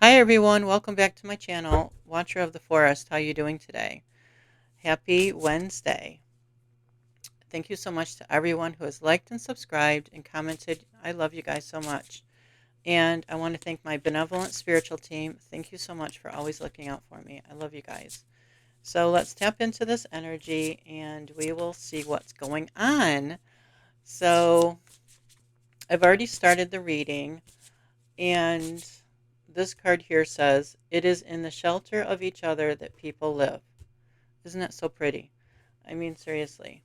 Hi everyone, welcome back to my channel, Watcher of the Forest. How you doing today? Happy Wednesday. Thank you so much to everyone who has liked and subscribed and commented. I love you guys so much. And I want to thank my benevolent spiritual team. Thank you so much for always looking out for me. I love you guys. So let's tap into this energy and we will see what's going on. So I've already started the reading, and this card here says, "It is in the shelter of each other that people live." Isn't that so pretty? I mean, seriously.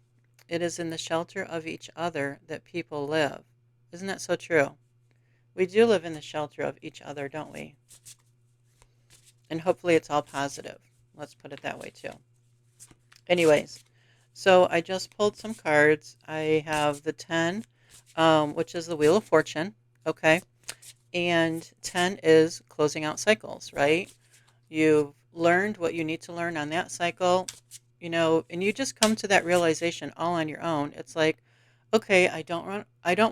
It is in the shelter of each other that people live. Isn't that so true? We do live in the shelter of each other, don't we? And hopefully it's all positive. Let's put it that way, too. Anyways, so I just pulled some cards. I have the 10, which is the Wheel of Fortune. Okay. And 10 is closing out cycles, right? You've learned what you need to learn on that cycle, and you just come to that realization all on your own. It's like, okay, I don't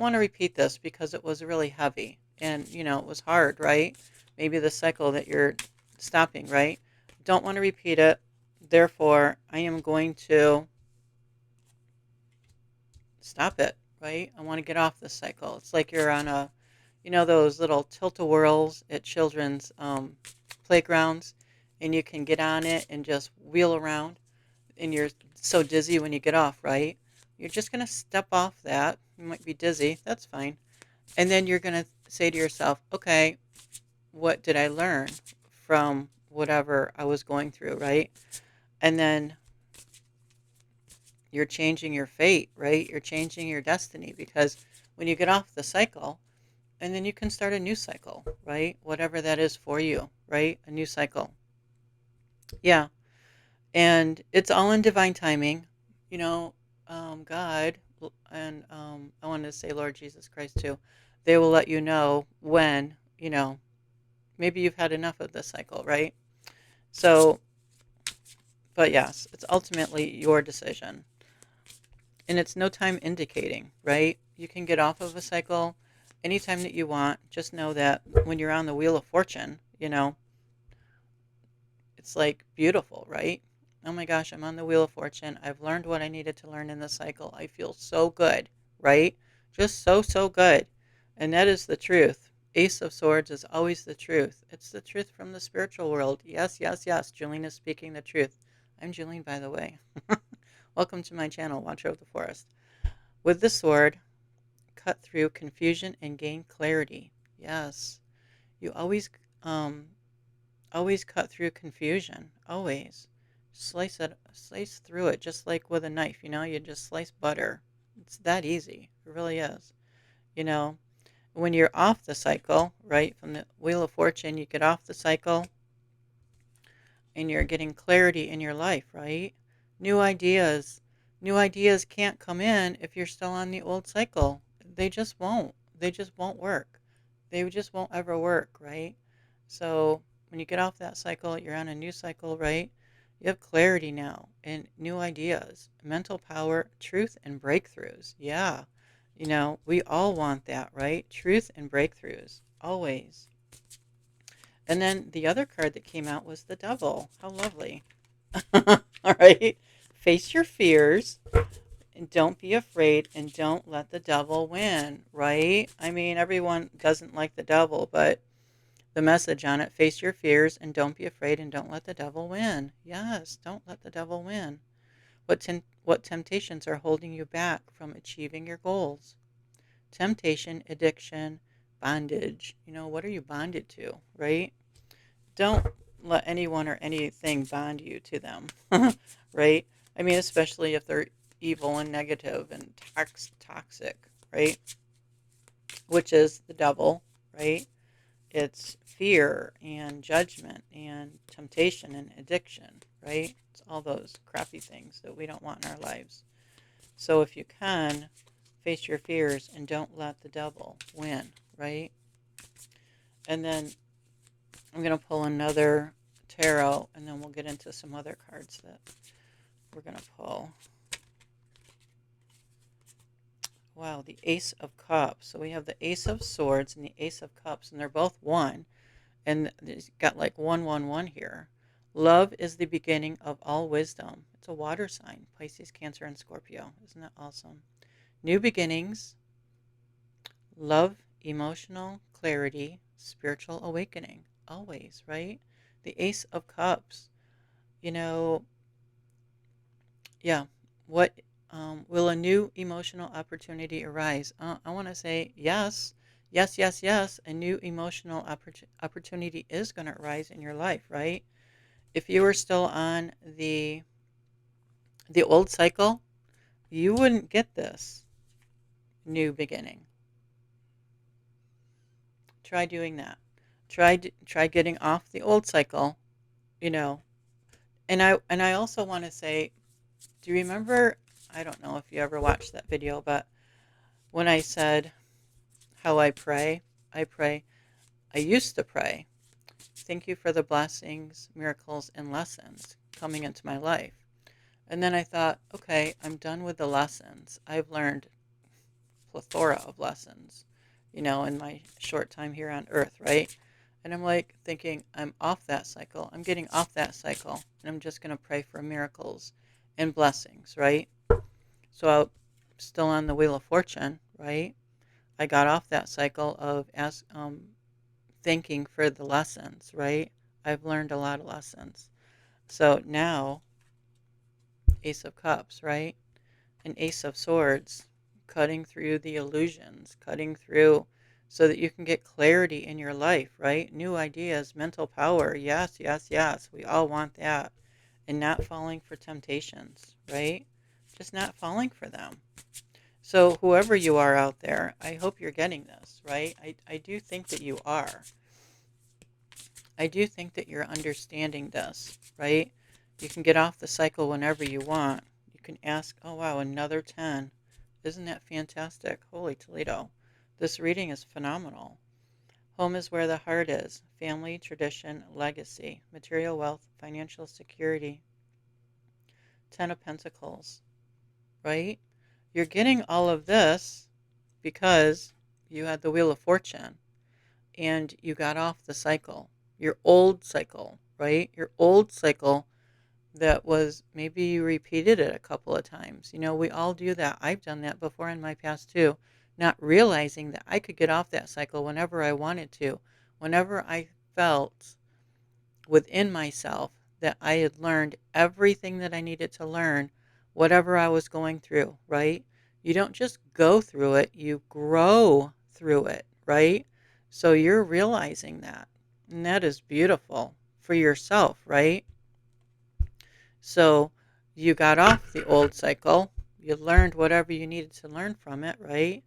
want to repeat this because it was really heavy and, it was hard, right? Maybe the cycle that you're stopping, right? Don't want to repeat it. Therefore, I am going to stop it, right? I want to get off this cycle. It's like you're on those little tilt-a-whirls at children's playgrounds, and you can get on it and just wheel around, and you're so dizzy when you get off, right? You're just going to step off that. You might be dizzy. That's fine. And then you're going to say to yourself, okay, what did I learn from whatever I was going through, right? And then you're changing your fate, right? You're changing your destiny, because when you get off the cycle, and then you can start a new cycle, right? Whatever that is for you, right? A new cycle. Yeah. And it's all in divine timing. You know, God, and I wanted to say Lord Jesus Christ too, they will let you know when, maybe you've had enough of this cycle, right? So, but yes, it's ultimately your decision. And it's no time indicating, right? You can get off of a cycle anytime that you want. Just know that when you're on the Wheel of Fortune, it's like beautiful, right? Oh my gosh, I'm on the Wheel of Fortune. I've learned what I needed to learn in the cycle. I feel so good, right? Just so, so good. And that is the truth. Ace of Swords is always the truth. It's the truth from the spiritual world. Yes, yes, yes. Julene is speaking the truth. I'm Julene, by the way. Welcome to my channel, Watcher of the Forest. With the sword, cut through confusion and gain clarity. Yes. You um, always cut through confusion. Always. Slice through it just like with a knife, you just slice butter. It's that easy. It really is. You know, when you're off the cycle, right, from the Wheel of Fortune, you get off the cycle and you're getting clarity in your life, right? New ideas. New ideas can't come in if you're still on the old cycle. They just won't. They just won't work. They just won't ever work, right? So when you get off that cycle, you're on a new cycle, right? You have clarity now and new ideas, mental power, truth, and breakthroughs. Yeah. We all want that, right? Truth and breakthroughs. Always. And then the other card that came out was the devil. How lovely. All right. Face your fears and don't be afraid and don't let the devil win, right? I mean, everyone doesn't like the devil, but the message on it, face your fears and don't be afraid and don't let the devil win. Yes, don't let the devil win. What temptations are holding you back from achieving your goals? Temptation, addiction, bondage. What are you bonded to, right? Don't let anyone or anything bond you to them, right? I mean, especially if they're evil and negative and toxic, right? Which is the devil, right? It's fear and judgment and temptation and addiction, right? It's all those crappy things that we don't want in our lives. So if you can, face your fears and don't let the devil win, right? And then I'm going to pull another tarot, and then we'll get into some other cards that we're going to pull. Wow, the Ace of Cups. So we have the Ace of Swords and the Ace of Cups, and they're both one. And it's got like 111 here. Love is the beginning of all wisdom. It's a water sign, Pisces, Cancer, and Scorpio. Isn't that awesome? New beginnings, love, emotional clarity, spiritual awakening. Always, right? The Ace of Cups. You know, yeah. What will a new emotional opportunity arise? I want to say yes, yes, yes, yes. A new emotional opportunity is going to arise in your life, right? If you were still on the old cycle, you wouldn't get this new beginning. Try doing that. Try getting off the old cycle, you know. And I also want to say, do you remember, I don't know if you ever watched that video, but when I said how I pray, I used to pray, thank you for the blessings, miracles, and lessons coming into my life. And then I thought, okay, I'm done with the lessons. I've learned plethora of lessons, in my short time here on earth, right? And I'm like thinking, I'm off that cycle. I'm getting off that cycle. And I'm just going to pray for miracles and blessings, right? So I'm still on the Wheel of Fortune, right? I got off that cycle of thanking for the lessons, right? I've learned a lot of lessons. So now, Ace of Cups, right? An Ace of Swords, cutting through the illusions, cutting through so that you can get clarity in your life, right? New ideas, mental power. Yes, yes, yes. We all want that. And not falling for temptations, right? Just not falling for them. So, whoever you are out there, I hope you're getting this, right? I do think that you are. I do think that you're understanding this, right? You can get off the cycle whenever you want. You can ask, oh, wow, another 10. Isn't that fantastic? Holy Toledo. This reading is phenomenal. Home is where the heart is. Family, tradition, legacy, material wealth, financial security. 10 of Pentacles, right? You're getting all of this because you had the Wheel of Fortune and you got off the cycle, your old cycle, right? Your old cycle that was maybe you repeated it a couple of times. We all do that. I've done that before in my past too, not realizing that I could get off that cycle whenever I wanted to, whenever I felt within myself that I had learned everything that I needed to learn, whatever I was going through, right? You don't just go through it, you grow through it, right? So you're realizing that. And that is beautiful for yourself, right? So you got off the old cycle, you learned whatever you needed to learn from it, right?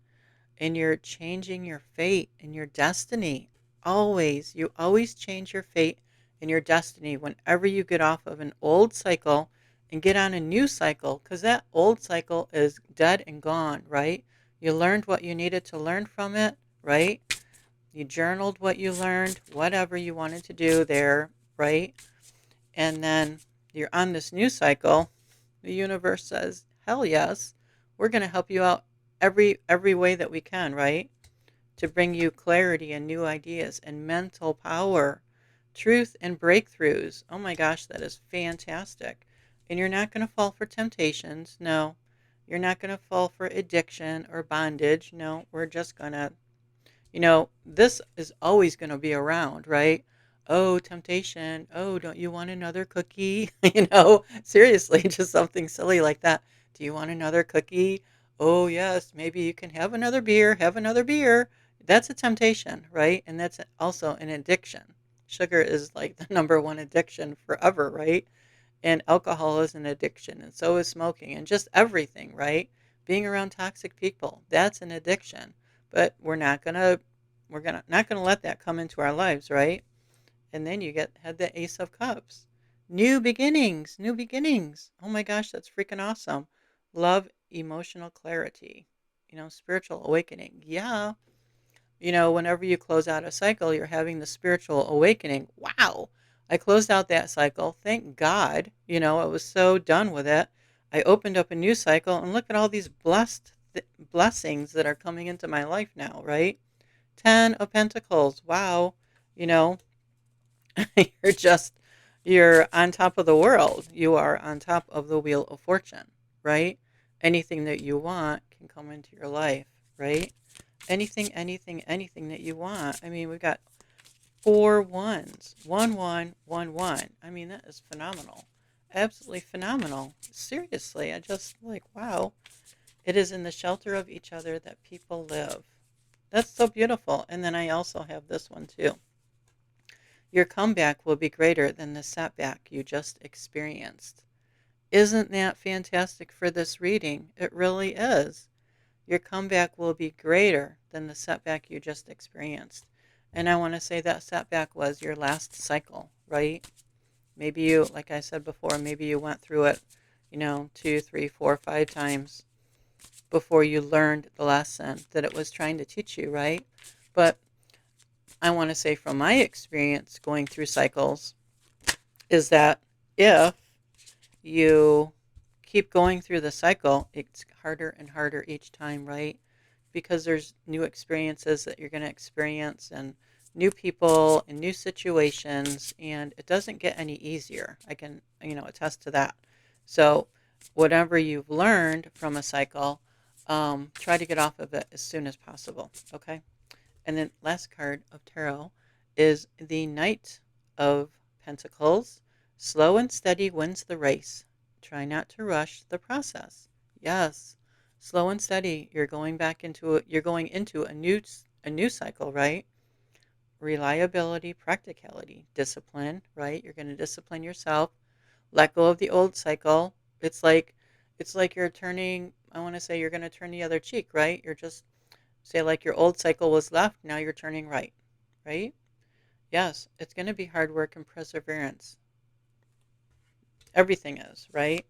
And you're changing your fate and your destiny. Always, you always change your fate and your destiny whenever you get off of an old cycle and get on a new cycle, because that old cycle is dead and gone, right? You learned what you needed to learn from it, right? You journaled what you learned, whatever you wanted to do there, right? And then you're on this new cycle. The universe says, hell yes, we're going to help you out every way that we can, right? To bring you clarity and new ideas and mental power, truth and breakthroughs. Oh my gosh, that is fantastic. And you're not going to fall for temptations. No. You're not going to fall for addiction or bondage. No, we're just going to, this is always going to be around, right? Oh, temptation. Oh, don't you want another cookie? Seriously, just something silly like that. Do you want another cookie? Oh, yes, maybe you can have another beer, have another beer. That's a temptation, right? And that's also an addiction. Sugar is like the number one addiction forever, right? And alcohol is an addiction, and so is smoking, and just everything, right? Being around toxic people, that's an addiction. But we're not gonna let that come into our lives, right? And then you had the Ace of Cups. New beginnings, new beginnings. Oh my gosh, that's freaking awesome. Love, emotional clarity, spiritual awakening. Yeah. Whenever you close out a cycle, you're having the spiritual awakening. Wow. I closed out that cycle. Thank God. I was so done with it. I opened up a new cycle and look at all these blessings that are coming into my life now, right? 10 of Pentacles. Wow. You know, You're just, you're on top of the world. You are on top of the wheel of fortune, right? Anything that you want can come into your life, right? Anything that you want. I mean, we've got four ones. One, one, one, one. I mean, that is phenomenal. Absolutely phenomenal. Seriously, I just like, wow. It is in the shelter of each other that people live. That's so beautiful. And then I also have this one too. Your comeback will be greater than the setback you just experienced. Isn't that fantastic for this reading? It really is. Your comeback will be greater than the setback you just experienced. And I want to say that setback was your last cycle, right? Maybe you, like I said before, maybe you went through it, 2, 3, 4, 5 times before you learned the lesson that it was trying to teach you, right? But I want to say from my experience going through cycles is that if you keep going through the cycle, it's harder and harder each time, right? Because there's new experiences that you're going to experience and new people and new situations, and it doesn't get any easier. I can, attest to that. So, whatever you've learned from a cycle, try to get off of it as soon as possible, okay? And then last card of tarot is the Knight of Pentacles. Slow and steady wins the race. Try not to rush the process. Yes, slow and steady. You're going into a new cycle, right? Reliability, practicality, discipline, right? You're going to discipline yourself. Let go of the old cycle. It's like you're turning, I want to say you're going to turn the other cheek, right? You're just say like your old cycle was left, now you're turning right, right? Yes, it's going to be hard work and perseverance. Everything is, right?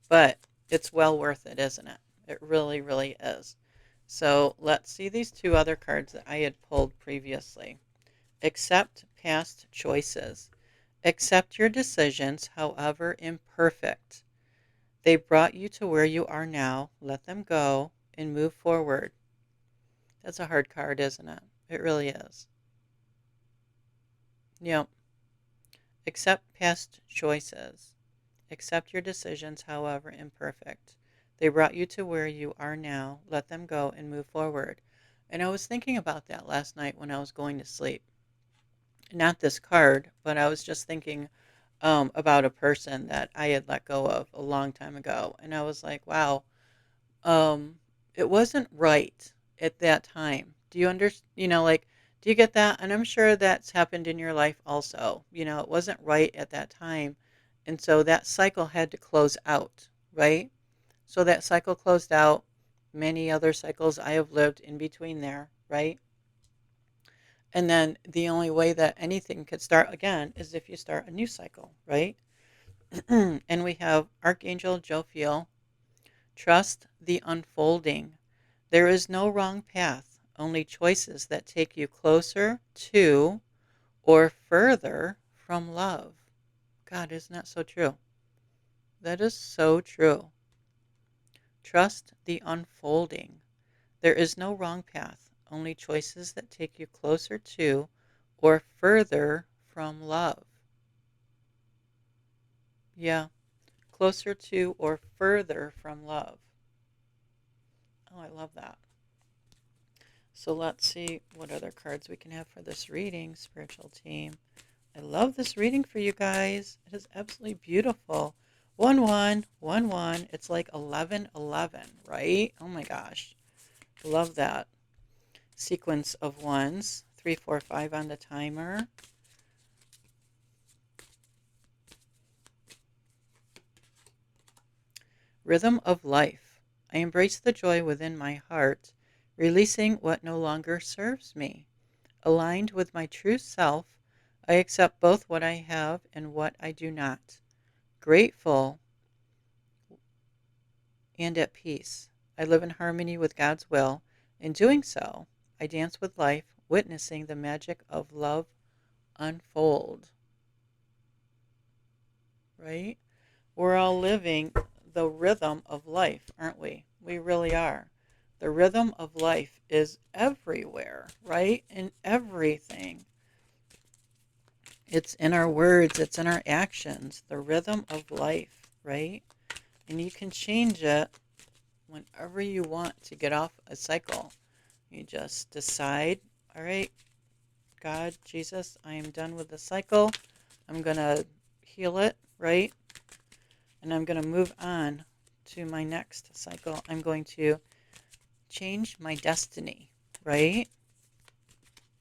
But it's well worth it, isn't it? It really, really is. So let's see these two other cards that I had pulled previously. Accept past choices. Accept your decisions, however imperfect. They brought you to where you are now. Let them go and move forward. That's a hard card, isn't it? It really is. Yep. Accept past choices. Accept your decisions, however imperfect. They brought you to where you are now. Let them go and move forward. And I was thinking about that last night when I was going to sleep. Not this card, but I was just thinking about a person that I had let go of a long time ago. And I was like, wow, um, it wasn't right at that time. Do you understand? Like, do you get that? And I'm sure that's happened in your life also. It wasn't right at that time. And so that cycle had to close out, right? So that cycle closed out. Many other cycles I have lived in between there, right? And then the only way that anything could start again is if you start a new cycle, right? And we have Archangel Jophiel. Trust the unfolding. There is no wrong path, only choices that take you closer to or further from love. God, isn't that so true? That is so true. Trust the unfolding. There is no wrong path, only choices that take you closer to or further from love. Yeah, closer to or further from love. Oh, I love that. So let's see what other cards we can have for this reading, spiritual team. I love this reading for you guys. It is absolutely beautiful. 1 1 1 1. It's like 11 11, right? Oh my gosh. Love that sequence of ones. 3 4 5 on the timer. Rhythm of life. I embrace the joy within my heart, releasing what no longer serves me. Aligned with my true self, I accept both what I have and what I do not. Grateful and at peace. I live in harmony with God's will. In doing so, I dance with life, witnessing the magic of love unfold. Right? We're all living the rhythm of life, aren't we? We really are. The rhythm of life is everywhere, right? In everything. It's in our words, it's in our actions, the rhythm of life, right? And you can change it whenever you want to get off a cycle. You just decide, all right, God, Jesus, I am done with the cycle. I'm going to heal it, right? And I'm going to move on to my next cycle. I'm going to change my destiny, right?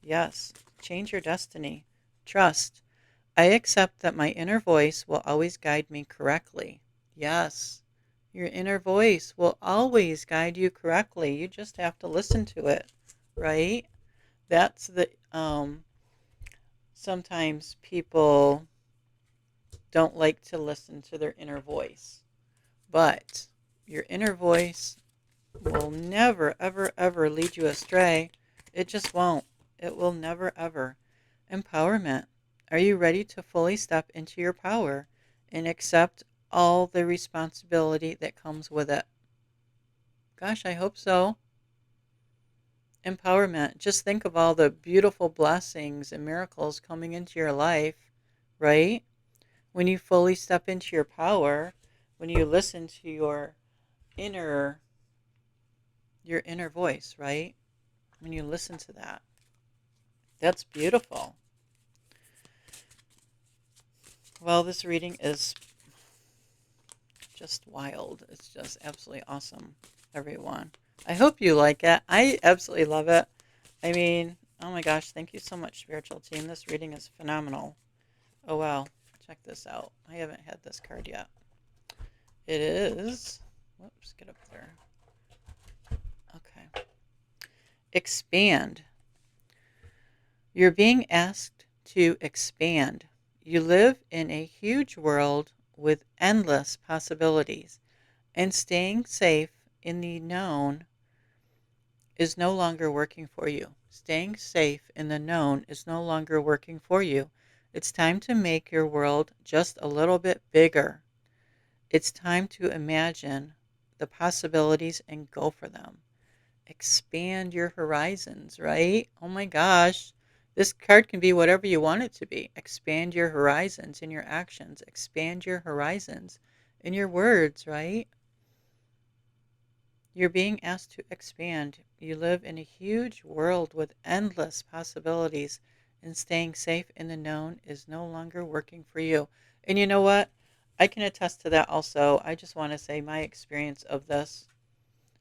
Yes, change your destiny. Trust. I accept that my inner voice will always guide me correctly. Yes, your inner voice will always guide you correctly. You just have to listen to it, right? That's the sometimes people don't like to listen to their inner voice, but your inner voice will never, ever, ever lead you astray. It just won't. It will never, ever. Empowerment. Are you ready to fully step into your power and accept all the responsibility that comes with it? Gosh, I hope so. Empowerment. Just think of all the beautiful blessings and miracles coming into your life, right? When you fully step into your power, when you listen to inner your inner voice, right? When you listen to that. That's beautiful. Well, this reading is just wild. It's just absolutely awesome, everyone. I hope you like it. I absolutely love it. I mean, oh my gosh, thank you so much, spiritual team. This reading is phenomenal. Oh, wow. Check this out. I haven't had this card yet. It is, whoops, get up there. Okay. Expand. You're being asked to expand. You live in a huge world with endless possibilities, and staying safe in the known is no longer working for you. Staying safe in the known is no longer working for you. It's time to make your world just a little bit bigger. It's time to imagine the possibilities and go for them. Expand your horizons, right? Oh my gosh. This card can be whatever you want it to be. Expand your horizons in your actions. Expand your horizons in your words, right? You're being asked to expand. You live in a huge world with endless possibilities, and staying safe in the known is no longer working for you. And you know what? I can attest to that also. I just want to say my experience of this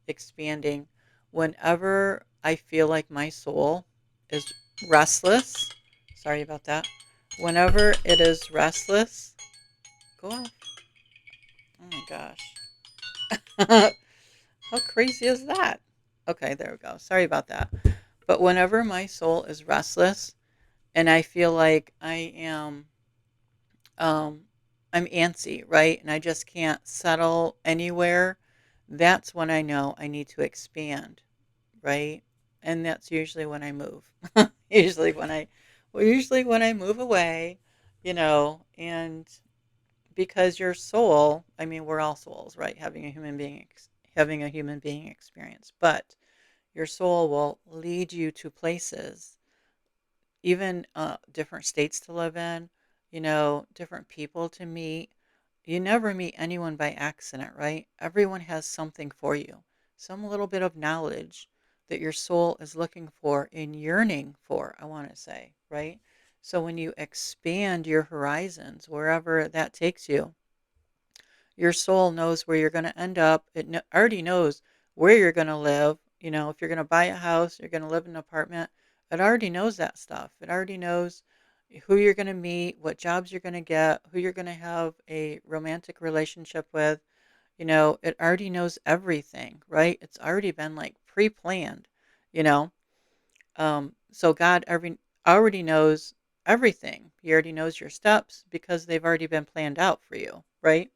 expanding, whenever I feel like my soul is restless, sorry about that. Whenever it is restless, go off. Oh my gosh. How crazy is that? Okay, there we go. Sorry about that. But whenever my soul is restless and I feel like um, I'm antsy, right? And I just can't settle anywhere, that's when I know I need to expand, right? And that's usually when I move. usually when I, usually when I move away, and because your soul, I mean, we're all souls, right? Having a human being experience, but your soul will lead you to places, even different states to live in, different people to meet. You never meet anyone by accident, right? Everyone has something for you, some little bit of knowledge that your soul is looking for and yearning for, I want to say, right? So when you expand your horizons, wherever that takes you, your soul knows where you're going to end up. Already knows where you're going to live. If you're going to buy a house, you're going to live in an apartment. It already knows that stuff. It already knows who you're going to meet, what jobs you're going to get, who you're going to have a romantic relationship with. It already knows everything, right? It's already been like pre-planned, you know. So God already knows everything. He already knows your steps because they've already been planned out for you, right?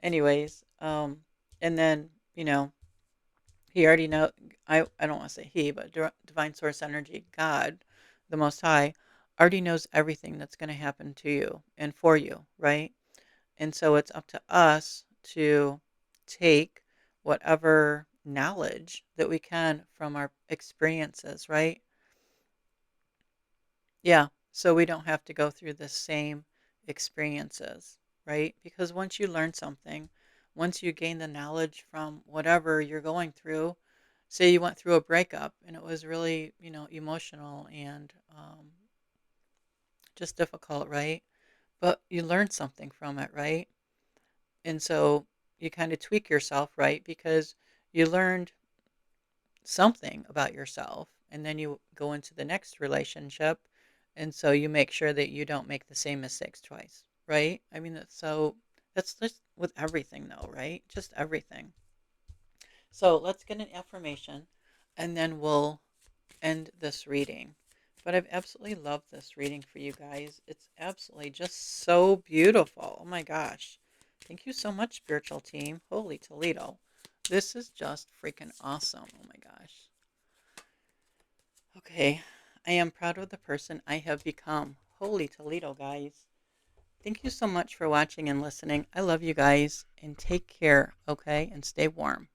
Anyways, and then, he already know, I don't want to say he, but divine source energy, God, the most high, already knows everything that's going to happen to you and for you, right? And so it's up to us to take whatever knowledge that we can from our experiences, right? Yeah. so we don't have to go through the same experiences, right? Because once you learn something, once you gain the knowledge from whatever you're going through, say you went through a breakup and it was really, emotional and just difficult, right? But you learned something from it, right? And so you kind of tweak yourself, right? Because you learned something about yourself and then you go into the next relationship and so you make sure that you don't make the same mistakes twice, right? I mean, that's just with everything though, right? Just everything. So let's get an affirmation and then we'll end this reading. But I've absolutely loved this reading for you guys. It's absolutely just so beautiful. Oh my gosh. Thank you so much, spiritual team. Holy Toledo. This is just freaking awesome. Oh my gosh. Okay. I am proud of the person I have become. Holy Toledo, guys. Thank you so much for watching and listening. I love you guys and take care, okay? And stay warm.